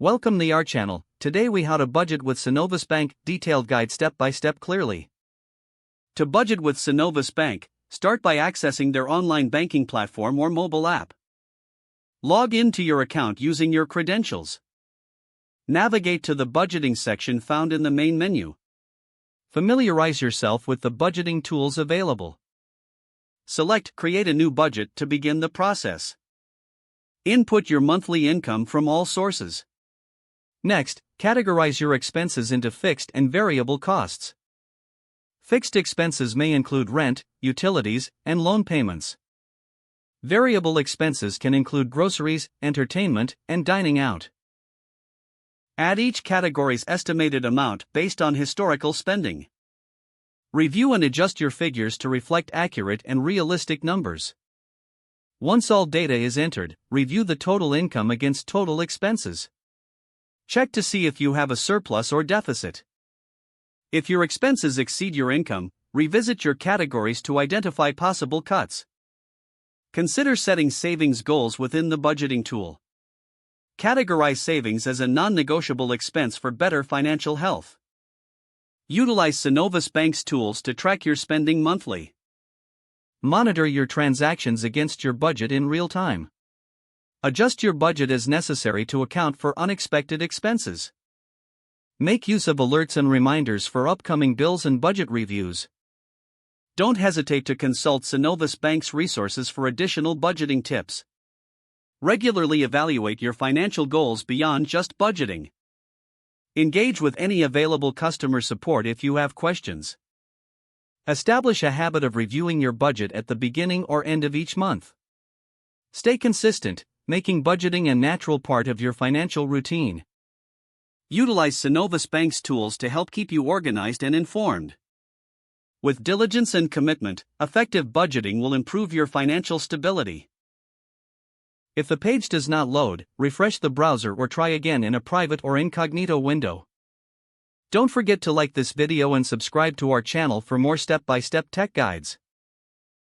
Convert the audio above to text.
Welcome to our channel. Today we how to budget with Synovus Bank, detailed guide step by step clearly. To budget with Synovus Bank, start by accessing their online banking platform or mobile app. Log into your account using your credentials. Navigate to the budgeting section found in the main menu. Familiarize yourself with the budgeting tools available. Select Create a new budget to begin the process. Input your monthly income from all sources. Next, categorize your expenses into fixed and variable costs. Fixed expenses may include rent, utilities, and loan payments. Variable expenses can include groceries, entertainment, and dining out. Add each category's estimated amount based on historical spending. Review and adjust your figures to reflect accurate and realistic numbers. Once all data is entered, review the total income against total expenses. Check to see if you have a surplus or deficit. If your expenses exceed your income, revisit your categories to identify possible cuts. Consider setting savings goals within the budgeting tool. Categorize savings as a non-negotiable expense for better financial health. Utilize Synovus Bank's tools to track your spending monthly. Monitor your transactions against your budget in real time. Adjust your budget as necessary to account for unexpected expenses. Make use of alerts and reminders for upcoming bills and budget reviews. Don't hesitate to consult Synovus Bank's resources for additional budgeting tips. Regularly evaluate your financial goals beyond just budgeting. Engage with any available customer support if you have questions. Establish a habit of reviewing your budget at the beginning or end of each month. Stay consistent, making budgeting a natural part of your financial routine. Utilize Synovus Bank's tools to help keep you organized and informed. With diligence and commitment, effective budgeting will improve your financial stability. If the page does not load, refresh the browser or try again in a private or incognito window. Don't forget to like this video and subscribe to our channel for more step-by-step tech guides.